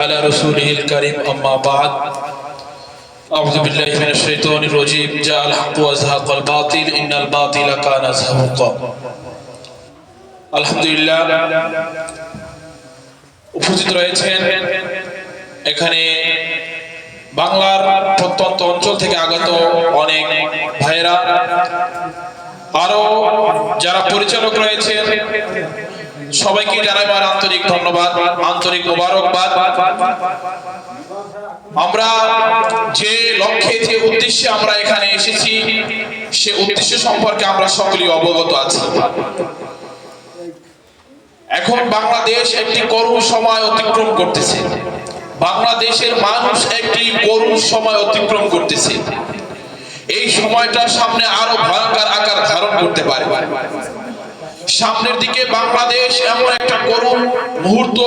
على رسوله الكريم أما بعد أعوذ بالله من الشيطان الرجيم جاء الحق وزهق الباطل إن الباطل كان زهوقا আলহামদুলিল্লাহ উপস্থিত রয়েছেন এখানে বাংলার প্রত্যন্ত অঞ্চল থেকে আগত অনেক ভাইরা আরো যারা পরিচালক রয়েছেন সবাইকে জানাই আমার আন্তরিক ধন্যবাদ আন্তরিক মোবারকবাদ। আমরা যে লক্ষ্যে যে উদ্দেশ্যে আমরা এখানে এসেছি সে উদ্দেশ্য সম্পর্কে আমরা সকলেই অবগত আছি। এখন বাংলাদেশ একটি করুণ সময় অতিক্রম করতেছে, বাংলাদেশের মানুষ একটি করুণ সময় অতিক্রম করতেছে। এই সময়টা সামনে আরো ভয়ঙ্কর আকার ধারণ করতে পারে। সামনের দিকে বাংলাদেশ এমন একটা করুণ মুহূর্ত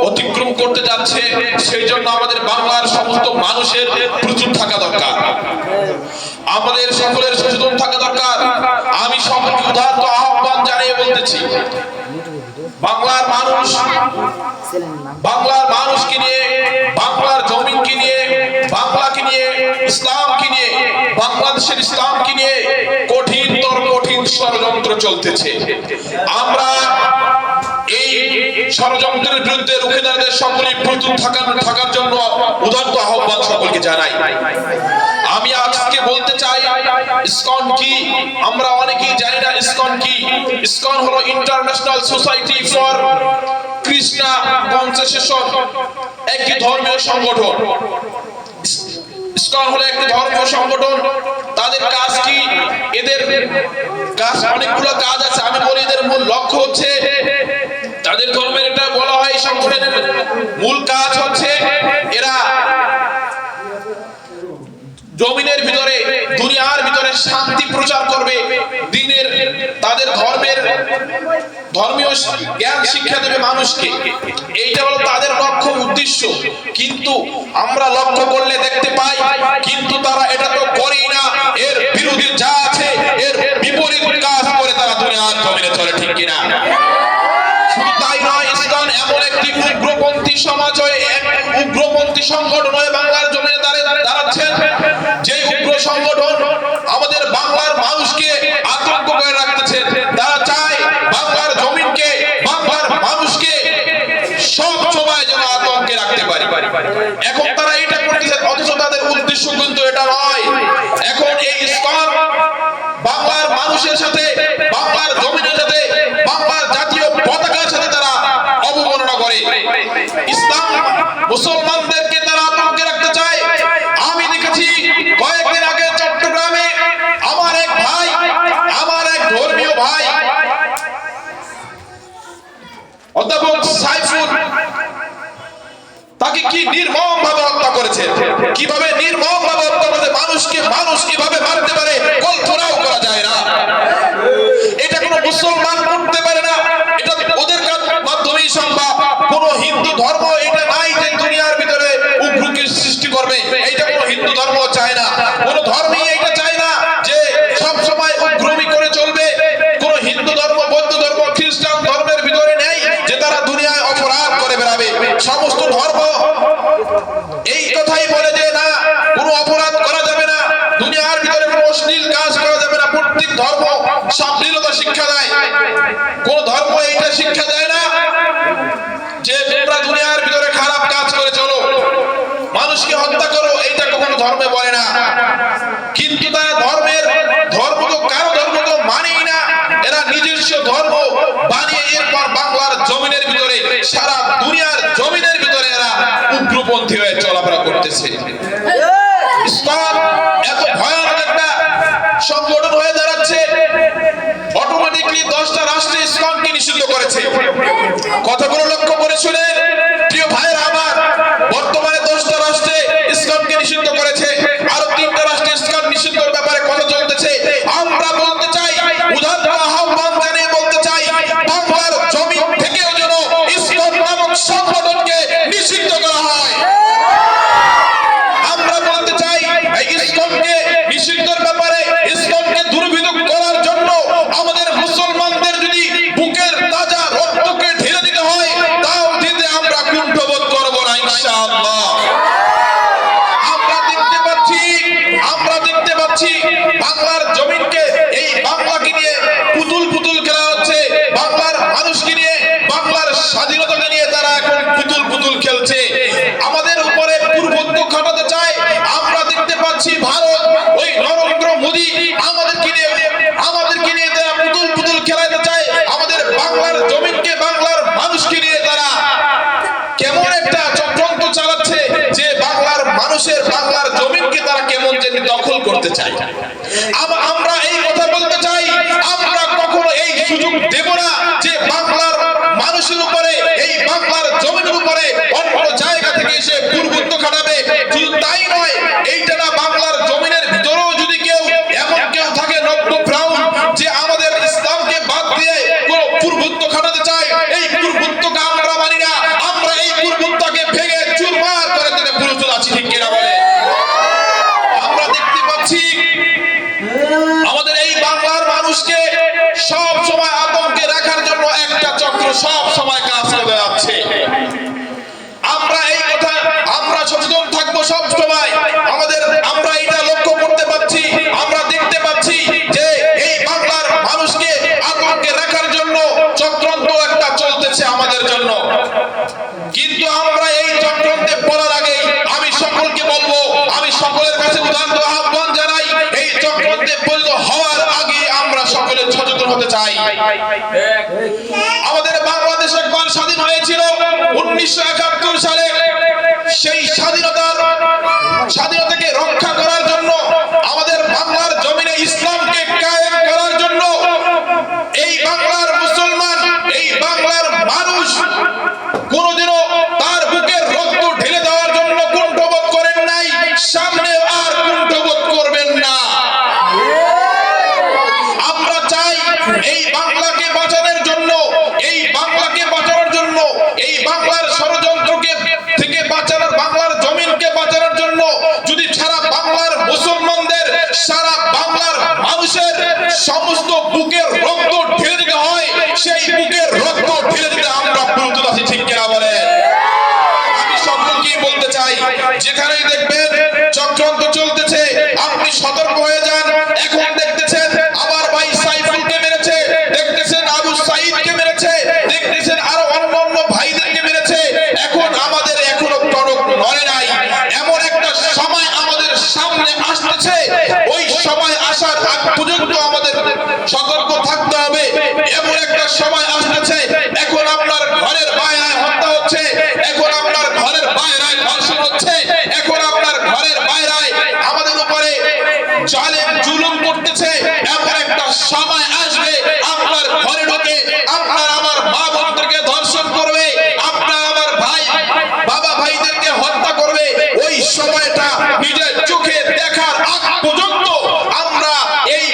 অতিক্রম করতে যাচ্ছে, সেই জন্য আমাদের বাংলার সমস্ত মানুষের প্রস্তুত থাকা দরকার, আমাদের সকলের সচেতন থাকা দরকার। আমি সকলকে উদাত্ত আহ্বান জানিয়ে বলতেছি, বাংলার মানুষকে নিয়ে, বাংলার জমিনকে নিয়ে, বাংলাকে নিয়ে, ইসলামকে নিয়ে, বাংলাদেশের ইসলামকে নিয়ে কঠিনতর কঠিন ষড়যন্ত্র চলতেছে। আমরা এই ষড়যন্ত্রের বিরুদ্ধে রুখে দাঁড়াতে সকলেই প্রস্তুত থাকার জন্য উদাত্ত আহ্বান সকলকে জানাই। আমি আজকে বলতে চাই ইসকন কি। আমরা অনেকেই জানি না ইসকন কি। ইসকন হলো international society for Krishna concession, একটি ধর্মীয় সংগঠন। ইসকন হলো একটি ধর্মীয় সংগঠন। তাদের কাজ কি? এদের কাজ অনেকগুলো কাজ আছে। আমি বলি এদের মূল লক্ষ্য হচ্ছে, তাদের ধর্মের এটা বলা হয় সংগঠনের মূল কাজ হচ্ছে এরা জমিনের ভিতরে, দুনিয়ার ভিতরে শান্তি প্রচার করবে, দিনের তাদের ধর্মীয় জ্ঞান শিক্ষা দেবে মানুষকে। এইটা হলো তাদের লক্ষ্য উদ্দেশ্য। কিন্তু আমরা লক্ষ্য করলে দেখতে পাই কিন্তু তারা এটা তো করেই না, এর বিরোধী যা আছে এর বিপরীত কাজ করে তারা দুনিয়ার জমিনে চলে, ঠিক কিনা? শুধু তাই নয়, ইসলাম এমন একটি উগ্রপন্থী সমাজ হয়ে, উগ্রপন্থী সংগঠন হয়ে বাংলার জমিনে দাঁড়াচ্ছেন, যে উগ্র সংগঠন আমাদের বাংলার মানুষকে আতঙ্ক করে রাখতেছে। তারা চায় বাংলার জমিনকে, বাংলার মানুষকে সব সময় যেন আতঙ্কে রাখতে পারে। এখন তারা এটা করতেছে, অথচ তাদের উদ্দেশ্য কিন্তু এটা নয়। এখন এই ইসলাম বাংলার মানুষের সাথে, বাংলার জমিনের সাথে, বাংলার জাতীয় পতাকার সাথে তারা অবমাননা করে। ইসলাম মুসলমানদেরকে তারা আতঙ্কে রাখতে চায়। আমি দেখেছি কয়েকদিন আগে চট্টগ্রামে আমার এক ভাই, আমার এক ধর্মীয় ভাই অধ্যাপক সাইফুল, তাকে কি নির্মম ভাবে হত্যা করেছে। কিভাবে নির্মম ভাবে হত্যা করেছে, মানুষ কিভাবে মারতে পারে কল্পনাও করা যায় না। এটা কোনো মুসলমান করতে পারে না, এটা ওদের মাধ্যমেই সম্ভব। কোন হিন্দু ধর্ম এটা নাই যে দুনিয়ার ভিতরে উগ্রকে সৃষ্টি করবে। এইটা কোনো হিন্দু ধর্ম চায় না, কোন ধর্মই এটা চায় না যে সব সময় উগ্রমি করে চলবে। কোন হিন্দু ধর্ম, বৌদ্ধ ধর্ম, খ্রিস্টান ধর্মের ভিতরে নেই যে তারা দুনিয়ায় অপরাধ করে বেড়াবে। সমস্ত ধর্ম এই কথাই বলে যে না, কোনো অপরাধ করা যাবে না, দুনিয়ার ভিতরে কোনো অশ্লীল কাজ করা যাবে না। প্রত্যেক ধর্ম সাবলীলতা শিক্ষা দেয়, কোন ধর্ম এইটা শিক্ষা দেয় না যে তোমরা দুনিয়ার ভিতরে খারাপ কাজ করে চলো, মানুষকে হত্যা করো। এইটা কখনো ধর্মে বলে না। কিন্তু তারা ধর্ম তো কারো ধর্ম তো মানেই না। এরা নিজস্ব ধর্ম বানিয়ে এরপর বাংলার জমিনের ভিতরে, সারা দুনিয়ার জমিনের ভিতরে এরা উগ্রপন্থী হয়ে চলাফেরা করতেছে। ইসলাম এত ভয়ানক একটা সংগঠন হয়ে দাঁড়াচ্ছে, অটোমেটিকলি 10টা রাষ্ট্রে ইসলামকে নিষিদ্ধ করেছে। কথাগুলো লক্ষ্য করে শুনে প্রিয় ভাইয়েরা আমার, বর্তমানে 10টা রাষ্ট্রে ইসলামকে নিষিদ্ধ করেছে, আরো 3টা রাষ্ট্রে ইসলাম নিষিদ্ধের ব্যাপারে কথা চলতেছে। আমরা বলতে চাই, উদাত্ত আহ্বান জানিয়ে বলতে চাই, বাংলার জমি থেকেও যেন ইসলাম নামক সংগঠনকে নিষিদ্ধ করা হয়। করতে চাই। আমরা এই কথা বলতে চাই, আমরা কখনো এই সুযোগ দেব না যে বাংলার মানুষের উপরে, এই বাংলার জমিনের উপরে অন্য জায়গা থেকে এসে দুর্বৃত্ত খাটাবে। শুধু তাই নয়, এইটা না, বাংলার জমিনের ভিতরেও যদি কেউ এমন কেউ থাকে নব্য ব্রাউন যে আমাদের ইসলামকে বাদ দিয়ে কোন দুর্বৃত্ত খাটাতে চায়, এই দুর্বৃত্তকে আমরা মানি না। আমরা এই দুর্বৃত্তকে ভেঙে চুরমার করে দিতে প্রস্তুত আছি, ঠিক কিনা বলে? আমরা দেখতে পাচ্ছি আমাদের এই বাংলার মানুষকে সব সময় আতঙ্কে রাখার জন্য একটা চক্র সব সময় কাজ করে যাচ্ছে। আমরা এই কথা, আমরা সচেতন থাকবো সব সময়। আমরা এটা লক্ষ্য করতে পাচ্ছি, আমরা দেখতে পাচ্ছি যে এই বাংলার মানুষকে আতঙ্কে রাখার জন্য চক্রান্ত একটা চলতেছে আমাদের জন্য। কিন্তু আমরা এই চক্রান্তে পড়ার আগে আমি সকলকে বলবো, আমি সকলের কাছে উদাহরণ আহ্বান জানাই, এই চক্রান্তে পরিণত হওয়ার আগে আমরা সকলে সচেতন হতে চাই। আমাদের বাংলাদেশ একবার স্বাধীন হয়েছিল 1971 সালে। সেই স্বাধীনতাকে রক্ষা করার জন্য, আমাদের বাংলার জমিনে ইসলামকে কায়েম করার জন্য এই বাংলার মুসলমান, এই বাংলার মানুষ কোনোদিনও তার বুকের রক্ত ঢেলে দেওয়ার জন্য কুণ্ঠবোধ করেন নাই, সামনে আর কুণ্ঠবোধ করবেন না। আমরা চাই এই বাংলাকে বাঁচানোর জন্য, এই বাংলাকে বাঁচানোর জন্য, এই বাংলার ষড়যন্ত্রকে থেকে বাঁচানোর, বাংলার জমিনকে বাঁচানোর জন্য যদি সারা বাংলার মুসলমানদের, সারা বাংলার মানুষের সমস্ত বুকের রক্ত ঢেলে দিতে হয়, সেই বুকের রক্ত ঢেলে দিতে আমরা প্রস্তুত আছি, ঠিক কিনা বলে? আমি সকলকে বলতে চাই, যেখানেই দেখবেন চক্রান্ত চলতেছে আপনি সতর্ক হয়ে যান। এখন দেখতেছেন আমার ভাই সাইফুলকে মেরেছে, দেখতেছেন আবু সাঈদকে মেরেছে, দেখতেছেন আরো অন্যান্য ভাইদেরকে মেরেছে। এখন আমাদের এখনো টনক নড়ে নাই। এমন একটা সময় আমাদের সামনে আসতেছে, ওই সময় আসার আগ পর্যন্ত আমাদের সতর্ক থাকতে হবে। এমন একটা সময় আসতেছে, এখন আপনার ঘরের বাইরে হত্যা হচ্ছে, এখন আপনার ঘরের বাইরে ধর্ষণ হচ্ছে, এখন আপনার ঘরের বাইরে আমাদের উপরে জালেম জুলুম করতেছে। এমন একটা সময় আসবে আপনার ঘরে ঢুকে আপনার আমার মা বোনদেরকে ধর্ষণ করবে, আপনার আমার ভাই বাবা ভাইদেরকে হত্যা করবে। ওই সময়টা নিজের চোখে দেখার আগ পর্যন্ত আমরা এই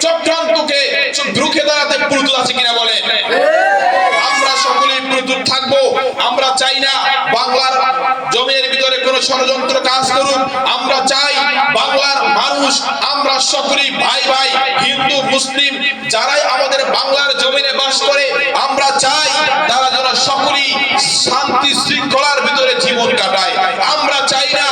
চক্রান্তকে রুখে দাঁড়াতে প্রস্তুত আছি কিনা বলে? আমরা সকলেই প্রস্তুত থাকবো। আমরা চাই না বাংলার জমির ভিতরে কোনো ষড়যন্ত্র কাজ করুক। আমরা চাই বাংলার মানুষ, আমরা সকলেই ভাই ভাই, হিন্দু মুসলিম যারাই আমাদের বাংলার জমিনে বাস করে, আমরা চাই তারা যেন সকলেই শান্তি শৃঙ্খলার ভিতরে জীবন কাটায়। আমরা চাই না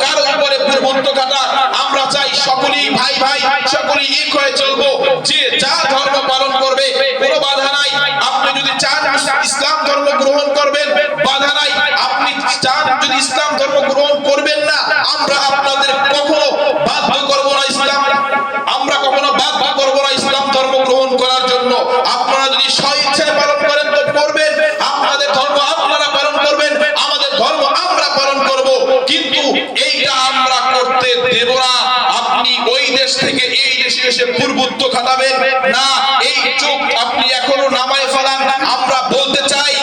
কারো উপরে দুর্বৃত্ত কাটা। আমরা চাই সকলেই ভাই ভাই, সকলেই এক হয়ে চলবো। যে যা ধর্ম পালন করবে কোনো বাধা নাই। আপনি যদি চান ইসলাম ধর্ম গ্রহণ করবেন, বাধা নাই। আপনি চান যদি ইসলাম ধর্ম গ্রহণ করবেন না, আমরা আপনাদের কখনো বাধ্য করব না ইসলাম, আমরা কখনো বাধ্য করব না ইসলাম ধর্ম গ্রহণ করার জন্য। আপনারা যদি স্বইচ্ছায় পালন করেন তো করবেন, আপনাদের ধর্ম আপনারা পালন করবেন, আমাদের ধর্ম আমরা পালন করব। কিন্তু এইটা আমরা করতে দেব না। আপনি ওই দেশ থেকে এই দেশে এসে দুর্বৃত্ত খাটাবেন না, এই চোখ আপনি এখনো নামায় ফেলান। আমরা বলতে চাই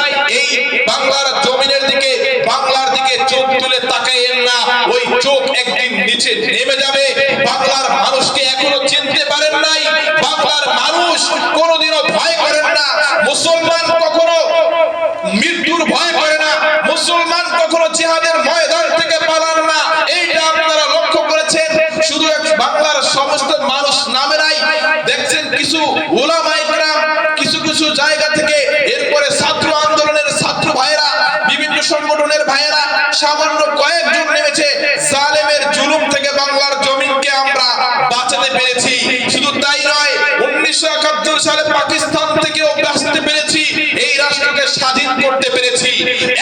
এই বাংলার জমিনের দিকে, বাংলার দিকে চোখ তুলে তাকাইয়েন না, ওই চোখ একদিন নিচে নেমে যাবে। বাংলার মানুষকে এখনো চিনতে পারেন নাই। বাংলার মানুষ কোনোদিনও ভয় করেন না। মুসলমান কখনো মৃত্যুর ভয় করে না, মুসলমান কখনো জিহাদের ময়দান থেকে পালান না। এইটা আপনারা লক্ষ্য করেছেন। শুধু বাংলার সমস্ত মানুষ নামে নাই, দেখছেন কিছু উলামায়ে কেরাম কিছু কিছু জায়গা থেকে, এরপরে ছাত্র আন্দোলনের ছাত্র ভাইরা, বিভিন্ন সংগঠনের ভাইরা, সামান্য কয়েকজন নেমেছে। জালেমের জুলুম থেকে বাংলার জমিনকে আমরা বাঁচাতে পেরেছি। শুধু তাই নয়, 1971 সালে পাকিস্তান থেকেও বাঁচতে পেরেছি, এই রাষ্ট্রকে স্বাধীন করতে পেরেছি।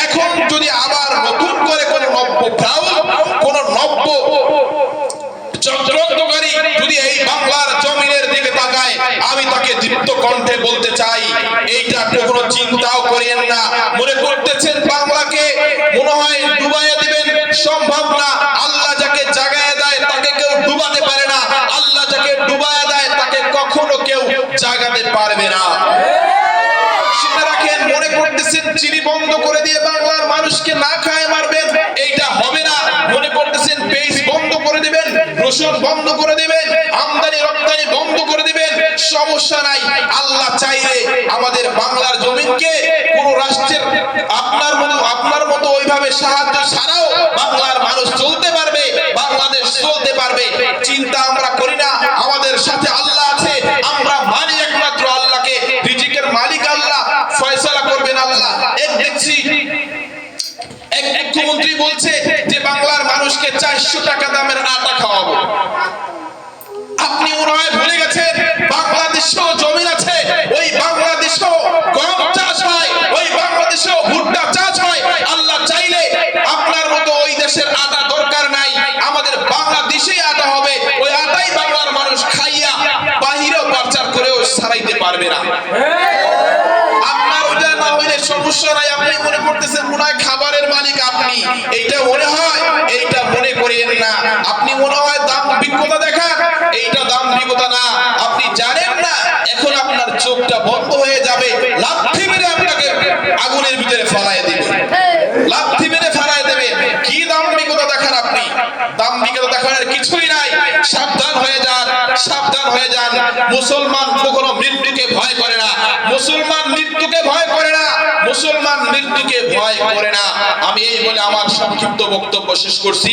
এখন যদি আবার নতুন করে কোনো নব্য ব্রাউন, কোনো নব্য চক্রান্তকারী যদি এই বাংলার জমিনের দিকে তাকায়, আমি তাকে দীপ্ত কণ্ঠে বলতে চাই, এইটা কখনো চিন্তাও করেন না। মনে করতেছেন বাংলাকে মনে হয় ডুবাইয়া দিবেন, সম্ভব না। আল্লাহ যাকে জাগায় দেয় তাকে রসুন বন্ধ করে দিবেন, আমদানি রপ্তানি বন্ধ করে দিবেন, সমস্যা নাই। আল্লাহ চাইলে আমাদের বাংলার জমিনকে কোন রাষ্ট্রের আপনার মতো ওইভাবে সাহায্য ছাড়াও বাংলার মানুষ চলতে পারবে, বাংলাদেশ চলতে পারবে। চিন্তা আমরা করি না, আমাদের সাথে আল্লাহ আছে, আমরা মানি একমাত্র আল্লাহকে। রিজিকের মালিক আল্লাহ, ফয়সালা করবেন আল্লাহ। দেখছি এক মুখ্যমন্ত্রী বলছে যে বাংলার মানুষকে 400 টাকা দামের আটা খাওয়াবো। আপনি মনে হয় ভুলে গেছেন বাংলাদেশেও জমিন আছে, ওই বাংলাদেশেও গম চাষ হয়, ওই বাংলাদেশেও ভুট্টা চাষ হয়। আল্লাহ চাইলে আপনার মতো ওই দেশের আটা দরকার নাই, আমাদের বাংলাদেশেই আটা হবে। ওই আটাই বাংলার মানুষ খাইয়া বাহিরেও পাচার করেও ছাড়াইতে পারবে না। আপনার ওটা না হইলে সমস্যা নাই। আপনি মনে করতেছেন মনে হয় খাবারের মালিক আপনি, এইটা মনে হয়, এইটা মনে করিয়েন না। আপনি মনে হয় দাম্ভিকতা দেখান, এইটা দাম্ভিকতা না। আপনি জানেন না এখন আপনার চোখটা বন্ধ হয়ে যাবে, লাথি মেরে আপনাকে আগুনের ভিতরে ফেলায় দিবে, লাথি মেরে ফেলায় দেবে। কি দাম্ভিকতা দেখান আপনি? দাম্ভিকতা দেখানোর কিছুই নাই। সাবধান হয়ে যান, সাবধান হয়ে যান। মুসলমান কখনো মৃত্যুকে ভয় করে না, মুসলমান মৃত্যুকে ভয় করে না, মুসলমান মৃত্যুকে ভয় করে না। আমি এই বলে আমার সংক্ষিপ্ত বক্তব্য শেষ করছি।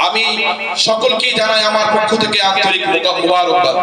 আমি সকলকেই জানাই আমার পক্ষ থেকে আন্তরিক মোবারকবাদ।